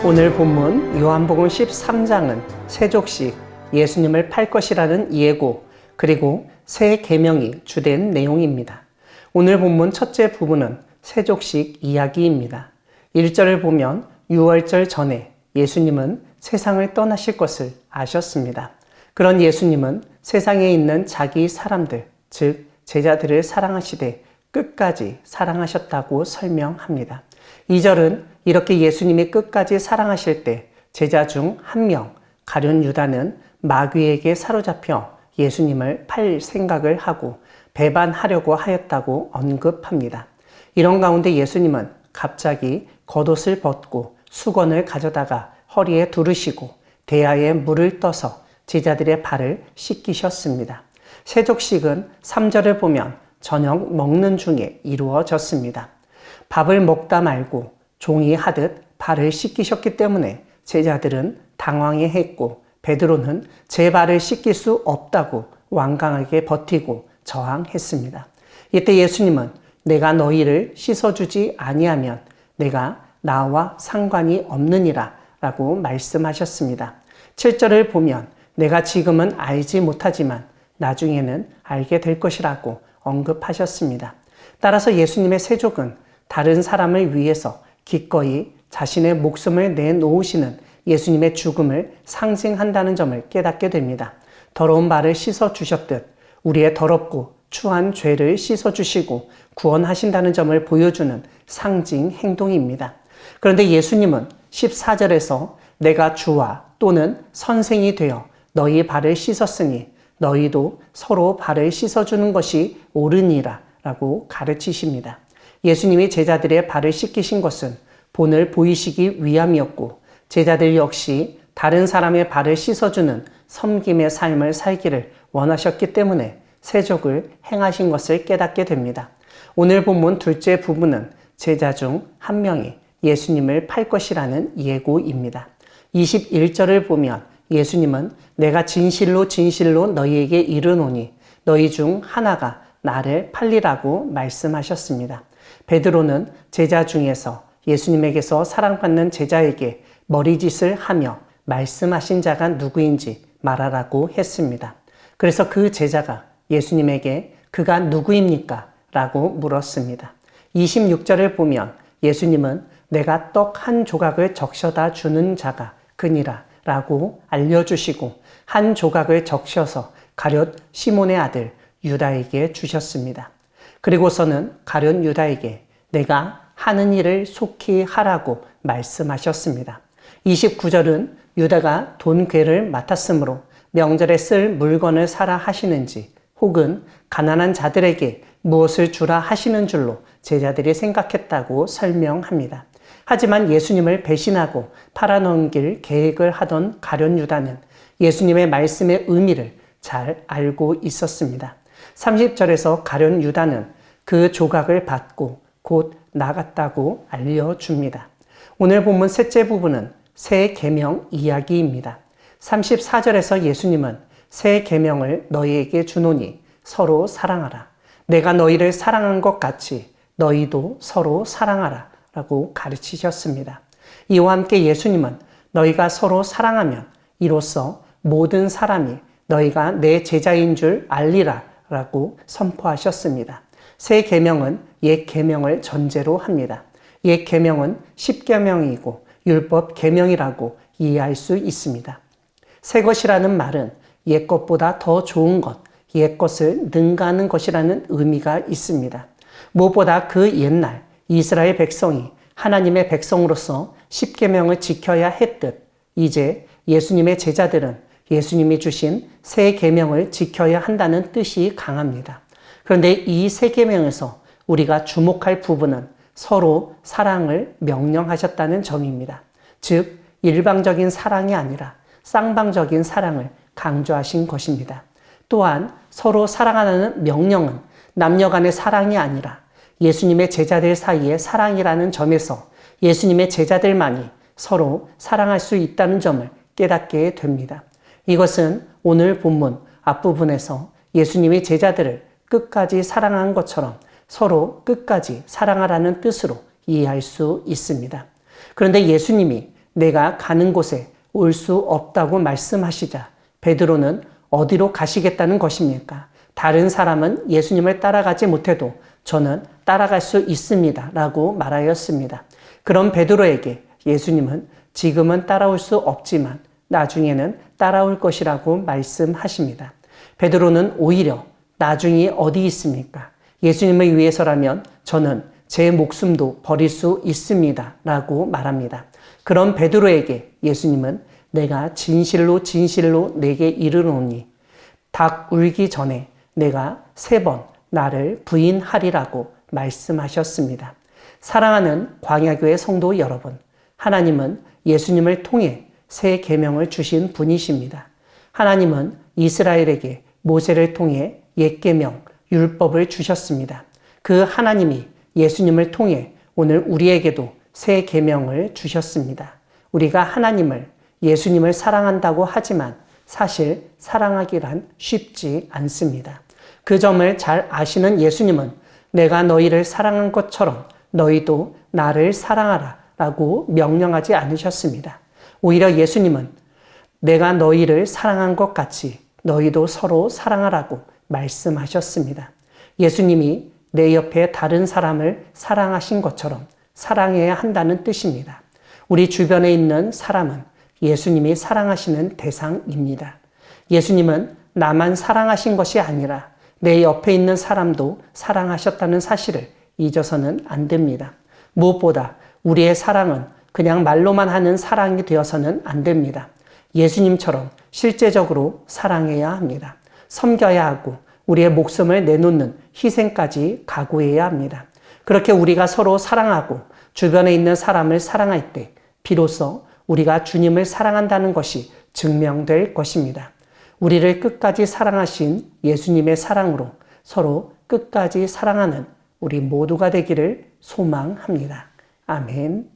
오늘 본문 요한복음 13장은 세족식, 예수님을 팔 것이라는 예고, 그리고 새 계명이 주된 내용입니다. 오늘 본문 첫째 부분은 세족식 이야기입니다. 1절을 보면 6월절 전에 예수님은 세상을 떠나실 것을 아셨습니다. 그런 예수님은 세상에 있는 자기 사람들, 즉 제자들을 사랑하시되 끝까지 사랑하셨다고 설명합니다. 2절은 이렇게 예수님이 끝까지 사랑하실 때 제자 중 한 명, 가룟 유다는 마귀에게 사로잡혀 예수님을 팔 생각을 하고 배반하려고 하였다고 언급합니다. 이런 가운데 예수님은 갑자기 겉옷을 벗고 수건을 가져다가 허리에 두르시고 대야에 물을 떠서 제자들의 발을 씻기셨습니다. 세족식은 3절을 보면 저녁 먹는 중에 이루어졌습니다. 밥을 먹다 말고 종이 하듯 발을 씻기셨기 때문에 제자들은 당황해했고 베드로는 제 발을 씻길 수 없다고 완강하게 버티고 저항했습니다. 이때 예수님은 내가 너희를 씻어주지 아니하면 내가 나와 상관이 없느니라 라고 말씀하셨습니다. 7절을 보면 내가 지금은 알지 못하지만 나중에는 알게 될 것이라고 언급하셨습니다. 따라서 예수님의 세족은 다른 사람을 위해서 기꺼이 자신의 목숨을 내놓으시는 예수님의 죽음을 상징한다는 점을 깨닫게 됩니다. 더러운 발을 씻어주셨듯 우리의 더럽고 추한 죄를 씻어주시고 구원하신다는 점을 보여주는 상징 행동입니다. 그런데 예수님은 14절에서 내가 주와 또는 선생이 되어 너희 발을 씻었으니 너희도 서로 발을 씻어주는 것이 옳으니라 라고 가르치십니다. 예수님이 제자들의 발을 씻기신 것은 본을 보이시기 위함이었고 제자들 역시 다른 사람의 발을 씻어주는 섬김의 삶을 살기를 원하셨기 때문에 세족을 행하신 것을 깨닫게 됩니다. 오늘 본문 둘째 부분은 제자 중 한 명이 예수님을 팔 것이라는 예고입니다. 21절을 보면 예수님은 내가 진실로 진실로 너희에게 이르노니 너희 중 하나가 나를 팔리라고 말씀하셨습니다. 베드로는 제자 중에서 예수님에게서 사랑받는 제자에게 머리짓을 하며 말씀하신 자가 누구인지 말하라고 했습니다. 그래서 그 제자가 예수님에게 그가 누구입니까? 라고 물었습니다. 26절을 보면 예수님은 내가 떡 한 조각을 적셔다 주는 자가 그니라 라고 알려주시고 한 조각을 적셔서 가룟 시몬의 아들 유다에게 주셨습니다. 그리고서는 가룟 유다에게 내가 하는 일을 속히 하라고 말씀하셨습니다. 29절은 유다가 돈괴를 맡았으므로 명절에 쓸 물건을 사라 하시는지 혹은 가난한 자들에게 무엇을 주라 하시는 줄로 제자들이 생각했다고 설명합니다. 하지만 예수님을 배신하고 팔아넘길 계획을 하던 가룟 유다는 예수님의 말씀의 의미를 잘 알고 있었습니다. 30절에서 가룟 유다는 그 조각을 받고 곧 나갔다고 알려줍니다. 오늘 본문 셋째 부분은 새 계명 이야기입니다. 34절에서 예수님은 새 계명을 너희에게 주노니 서로 사랑하라. 내가 너희를 사랑한 것 같이 너희도 서로 사랑하라 라고 가르치셨습니다. 이와 함께 예수님은 너희가 서로 사랑하면 이로써 모든 사람이 너희가 내 제자인 줄 알리라 라고 선포하셨습니다. 새 계명은 옛 계명을 전제로 합니다. 옛 계명은 십계명이고 율법 계명이라고 이해할 수 있습니다. 새 것이라는 말은 옛 것보다 더 좋은 것, 옛 것을 능가하는 것이라는 의미가 있습니다. 무엇보다 그 옛날 이스라엘 백성이 하나님의 백성으로서 십계명을 지켜야 했듯 이제 예수님의 제자들은 예수님이 주신 새 계명을 지켜야 한다는 뜻이 강합니다. 그런데 이 새 계명에서 우리가 주목할 부분은 서로 사랑을 명령하셨다는 점입니다. 즉 일방적인 사랑이 아니라 쌍방적인 사랑을 강조하신 것입니다. 또한 서로 사랑하라는 명령은 남녀 간의 사랑이 아니라 예수님의 제자들 사이의 사랑이라는 점에서 예수님의 제자들만이 서로 사랑할 수 있다는 점을 깨닫게 됩니다. 이것은 오늘 본문 앞부분에서 예수님이 제자들을 끝까지 사랑한 것처럼 서로 끝까지 사랑하라는 뜻으로 이해할 수 있습니다. 그런데 예수님이 내가 가는 곳에 올 수 없다고 말씀하시자 베드로는 어디로 가시겠다는 것입니까? 다른 사람은 예수님을 따라가지 못해도 저는 따라갈 수 있습니다. 라고 말하였습니다. 그럼 베드로에게 예수님은 지금은 따라올 수 없지만 나중에는 따라올 것이라고 말씀하십니다. 베드로는 오히려 나중이 어디 있습니까? 예수님을 위해서라면 저는 제 목숨도 버릴 수 있습니다. 라고 말합니다. 그럼 베드로에게 예수님은 내가 진실로 진실로 내게 이르노니 닭 울기 전에 내가 3번 나를 부인하리라고 말씀하셨습니다. 사랑하는 광야교회 성도 여러분, 하나님은 예수님을 통해 새 계명을 주신 분이십니다. 하나님은 이스라엘에게 모세를 통해 옛 계명, 율법을 주셨습니다. 그 하나님이 예수님을 통해 오늘 우리에게도 새 계명을 주셨습니다. 우리가 하나님을, 예수님을 사랑한다고 하지만 사실 사랑하기란 쉽지 않습니다. 그 점을 잘 아시는 예수님은 내가 너희를 사랑한 것처럼 너희도 나를 사랑하라 라고 명령하지 않으셨습니다. 오히려 예수님은 내가 너희를 사랑한 것 같이 너희도 서로 사랑하라고 말씀하셨습니다. 예수님이 내 옆에 다른 사람을 사랑하신 것처럼 사랑해야 한다는 뜻입니다. 우리 주변에 있는 사람은 예수님이 사랑하시는 대상입니다. 예수님은 나만 사랑하신 것이 아니라 내 옆에 있는 사람도 사랑하셨다는 사실을 잊어서는 안 됩니다. 무엇보다 우리의 사랑은 그냥 말로만 하는 사랑이 되어서는 안 됩니다. 예수님처럼 실제적으로 사랑해야 합니다. 섬겨야 하고 우리의 목숨을 내놓는 희생까지 각오해야 합니다. 그렇게 우리가 서로 사랑하고 주변에 있는 사람을 사랑할 때 비로소 우리가 주님을 사랑한다는 것이 증명될 것입니다. 우리를 끝까지 사랑하신 예수님의 사랑으로 서로 끝까지 사랑하는 우리 모두가 되기를 소망합니다. 아멘.